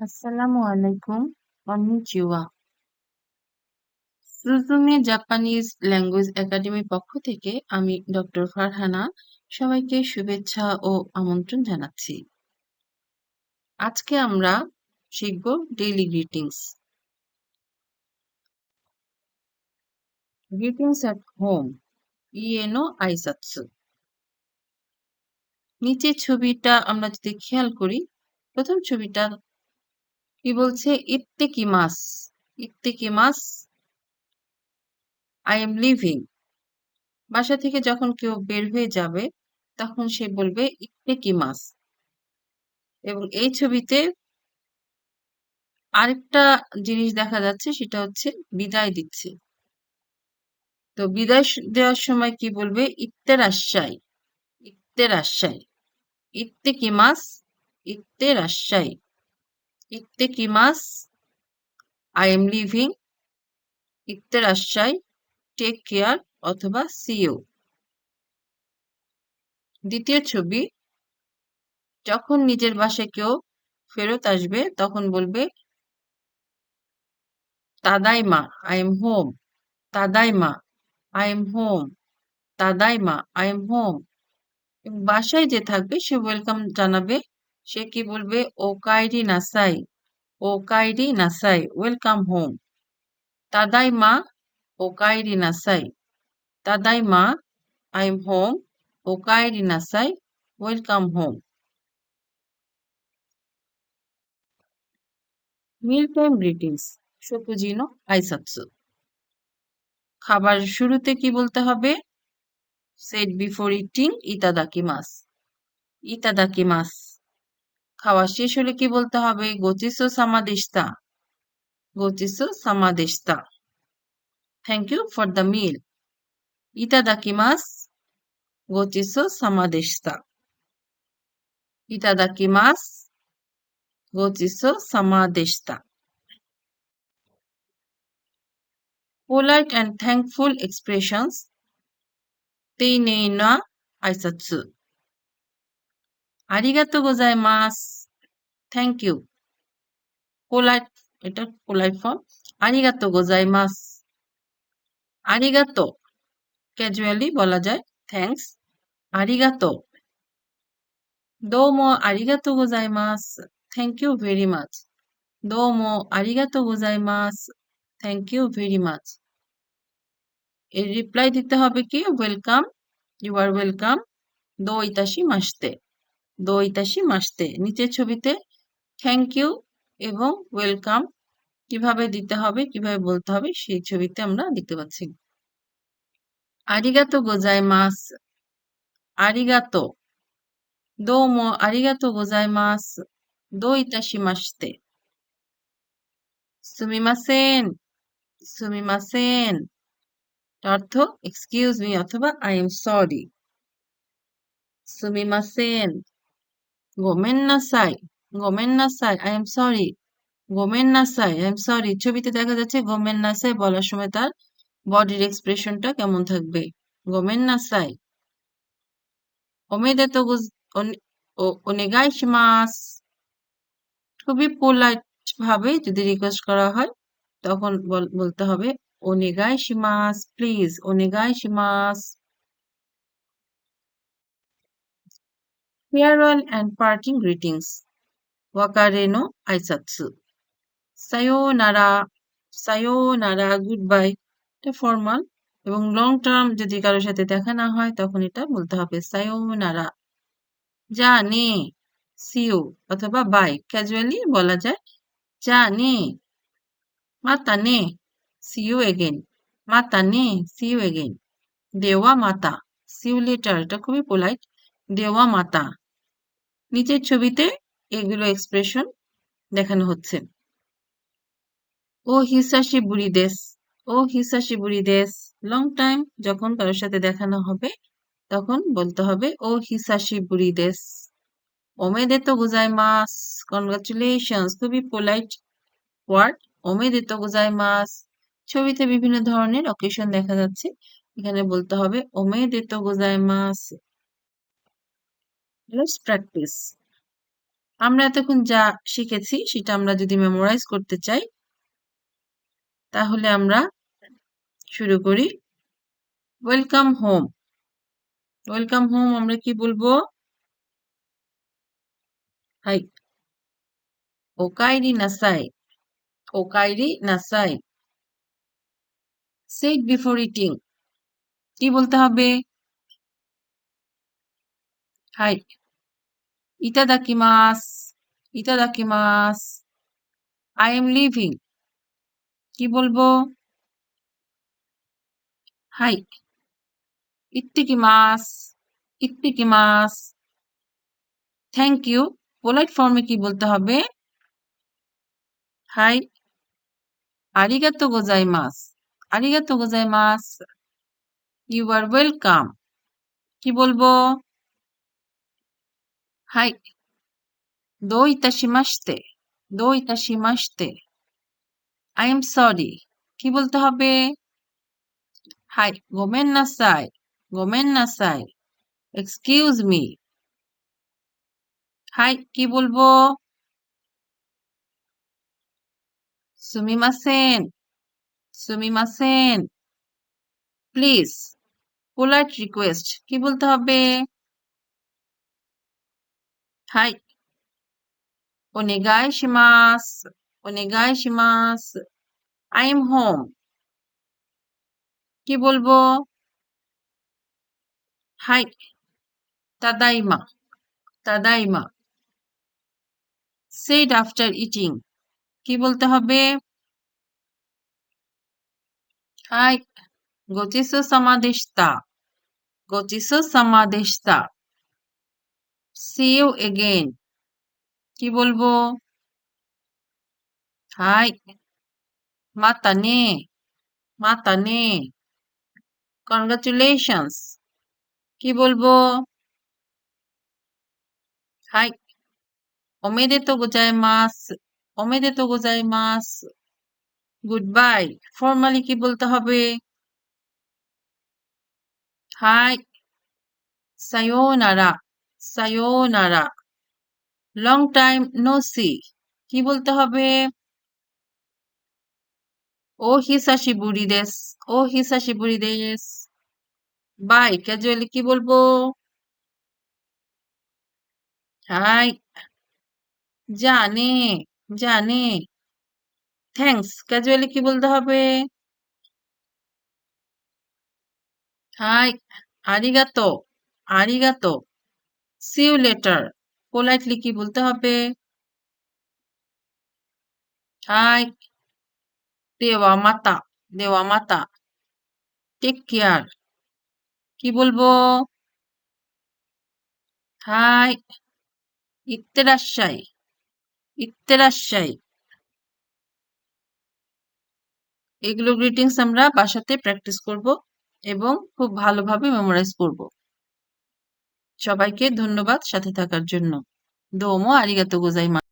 আসসালামু আলাইকুম, konnichiwa. সুজুমি Japanese language একাডেমির পক্ষ থেকে আমি ডক্টর ফারহানা সবাইকে শুভেচ্ছা ও আমন্ত্রণ জানাচ্ছি। আজকে আমরা শিখব daily greetings. Greetings at home, ইয়েনো আইসাৎসু। নিচের ছবিটা আমরা যদি খেয়াল করি, প্রথম ছবিটা কি বলছে? ইত্তেকিমাস, ইত্তেকিমাস, আই এম লিভিং। বাসা থেকে যখন কেউ বের হয়ে যাবে তখন সে বলবে ইত্তেকিমাস। এবং এই ছবিতে আরেকটা জিনিস দেখা যাচ্ছে, সেটা হচ্ছে বিদায় দিচ্ছে। তো বিদায় দেওয়ার সময় কি বলবে? ইত্তেরাশ্বাই, ইত্তেরাশ্বাই, ইত্তেকিমাস, ইত্তেরাশ্বাই, ইত্তেকিমাস, আই এম লিভিং, ইত্তেরাশ্বাই, টেক কেয়ার অথবা সি ইউ। দ্বিতীয় ছবি, যখন নিজের বাসায় কেউ ফেরত আসবে তখন বলবে তাদাইমা, আই এম হোম, তাদাইমা, আই এম হোম, তাদাইমা, আই এম হোম। বাসায় যে থাকবে সে ওয়েলকাম জানাবে, সে কি বলবে? ও কাইরি নাসাই, ও কাইরি নাসাই, ওয়েলকাম হোম। তাদাইমা, ও কাইরি নাসাই, তাদাইমা, আই এম হোম, ও কাইরি নাসাই, welcome home. Meal time greetings, শকুজিনো আইসাৎসু। খাবার শুরুতে কি বলতে হবে? সেট বিফোর ইটিং, ইতাদাকিমাস, ইতাদাকিমাস। খাওয়া শেষ হলে কি বলতে হবে? গোচিসো সামাদেশতা, গোচিসো সামাদেশতা। Thank you for the meal, ইতাদাকিমাস, গোচিসো সামাদেশতা, ইতাদাকিমাস, গোচিসো সামাদেশতা। Polite and thankful expressions,丁寧な挨拶。আরিগাতো গোজাইমাস, থ্যাংক ইউ। পোলাইট, এটা পোলাইট ফর্ম। আরিগাতো গোজাইমাস, আরিগাতো ক্যাজুয়ালি বলা যায় থ্যাঙ্কস, আরিগাতো। দোমো আরিগাতো গোজাইমাস, থ্যাংক ইউ ভেরি মাচ, দোমো আরিগাতো গোজাইমাস, থ্যাংক ইউ ভেরি মাচ। এর রিপ্লাই দিতে হবে কি? ওয়েলকাম, ইউ আর ওয়েলকাম, দো ইতাশি মাসতে, দো ইতাশি মাসতে। নিচের ছবিতে থ্যাংক ইউ এবং ওয়েলকাম কিভাবে দিতে হবে, কিভাবে বলতে হবে, সেই ছবিতে আমরা দেখতে পাচ্ছি। আরিগাতো গোজাইমাস, আরিগাতো, দোমো আরিগাতো গোজাইমাস, দো ইতাশি মাসতে। সুমিমাসেন, সুমিমাসেন অর্থ এক্সকিউজ মি অথবা আই এম সরি। সুমিমাসেন, গোমেন নাসাই, গোমেন নাসাই, আই এম সরি, গোমেন নাসাই, আই এম সরি। ছবিতে দেখা যাচ্ছে গোমেন নাসাই বলার সময় তার বডির এক্সপ্রেশনটা কেমন থাকবে? গোমেন নাসাই। ওমেদেতো ওনেগাইশিমাস। খুবই পোলাইট ভাবে যদি রিকোয়েস্ট করা হয় তখন বলতে হবে ওনেগাইশিমাস, প্লিজ, ওনেগাইশিমাস। Farewell and parting greetings, ওয়াকারে নো আইসাৎসু। সায়োনারা, সায়োনারা, গুড বাই, এটা ফর্মাল। এবং লং টার্ম যদি কারোর সাথে দেখা না হয় তখন এটা বলতে হবে সায়োনারা। যা নে, সিও অথবা বাই ক্যাজুয়ালি বলা যায় যা নে, মাতা নে, সিও এগেন, মাতা নে, সিও এগেন। দেওয়া মাতা, সিউ লেটার, এটা খুবই পোলাইট, দেওয়া মাতা। নিচের ছবিতে এগুলো এক্সপ্রেশন দেখানো হচ্ছে। ও হিসাশি বুড়ি দেশ, ও হিসাশি বুড়ি দেশ, লং টাইম যখন কারোর সাথে দেখানো হবে তখন বলতে হবে ও হিসাশি বুড়ি দেশ। ওমেদেতো গোজাইমাস, কনগ্রাচুলেশনস, খুবই পোলাইট ওয়ার্ড, ওমেদেতো গোজাইমাস। ছবিতে বিভিন্ন ধরনের অকেশন দেখা যাচ্ছে, এখানে বলতে হবে ওমেদেতো গোজাইমাস। Let's practice. আমরা এতক্ষণ যা শিখেছি সেটা আমরা যদি মেমোরাইজ করতে চাই তাহলে আমরা শুরু করি। Welcome home. ওয়েলকাম হোম আমরা কি বলবো? হাই ওকাইরি নাসাই। ওকাইরি নাসাই। সেট বিফোর ইটিং কি বলতে হবে? হাই ইতাদাকিমাস। ইতাদাকিমাস। আই এম লিভিং কি বলবো? হাই ইত্তিকিমাস। ইত্তিকিমাস। থ্যাংক ইউ পোলাইট ফর্মে কি বলতে হবে? হাই আরিগাতো গোজাইমাস। আরিগাতো গোজাইমাস। ইউ আর ওয়েলকাম কি বলবো? হাই দো ইতাশিমাশতে। দো ইতাশিমাশতে। আই এম সরি কি বলতে হবে? হাই গোমেন নাসাই। গোমেন নাসাই। Excuse me. হাই কি বলবো? সুমিমাসেন। সুমিমাসেন। প্লিজ পোলাইট রিকোয়েস্ট কি বলতে হবে? হাই ওনেগাই শিমাস। ওনেগাই শিমাস। আই এম হোম কি বলবো? হাই তাদাইমা। তাদাইমা। সেড আফটার ইটিং কি বলতে হবে? হাই গোচিসো সামাদেশতা। গোচিসো সামাদেশতা। সি ইউ এগেইন কি বলবো? হাই মাতানে। মাতানে। কনগ্রাচুলেশনস কি বলবো? হাই ওমেদেতো গোজাইমাস। ওমেদেতো গোজাইমাস। গুড বাই ফর্মালি কি বলতে হবে? হাই সায়োনারা। সায়োনারা। লং টাইম নো সি কি বলতে হবে? ও হিসাশিবুরি দেস। ও হিসাশিবুরি দেস। বাই ক্যাজুয়ালি কি বলবো? হাই জানে। জানে। থ্যাঙ্কস ক্যাজুয়ালি কি বলতে হবে? হাই আরিগাতো। আরিগাতো। সি ইউ লেটার পোলাইটলি কি বলতে হবে? হাই দেওয়া মাতা। দেওয়া মাতা। টেক কেয়ার কি বলবো? হাই ইত্তেরাশাই। ইত্তেরাশাই। এগুলো গ্রিটিংস আমরা বাসাতে প্র্যাকটিস করব এবং খুব ভালোভাবে মেমোরাইজ করব। সবাইকে ধন্যবাদ সাথে থাকার জন্য। দোমো আরিগাতো গোজাইমাস।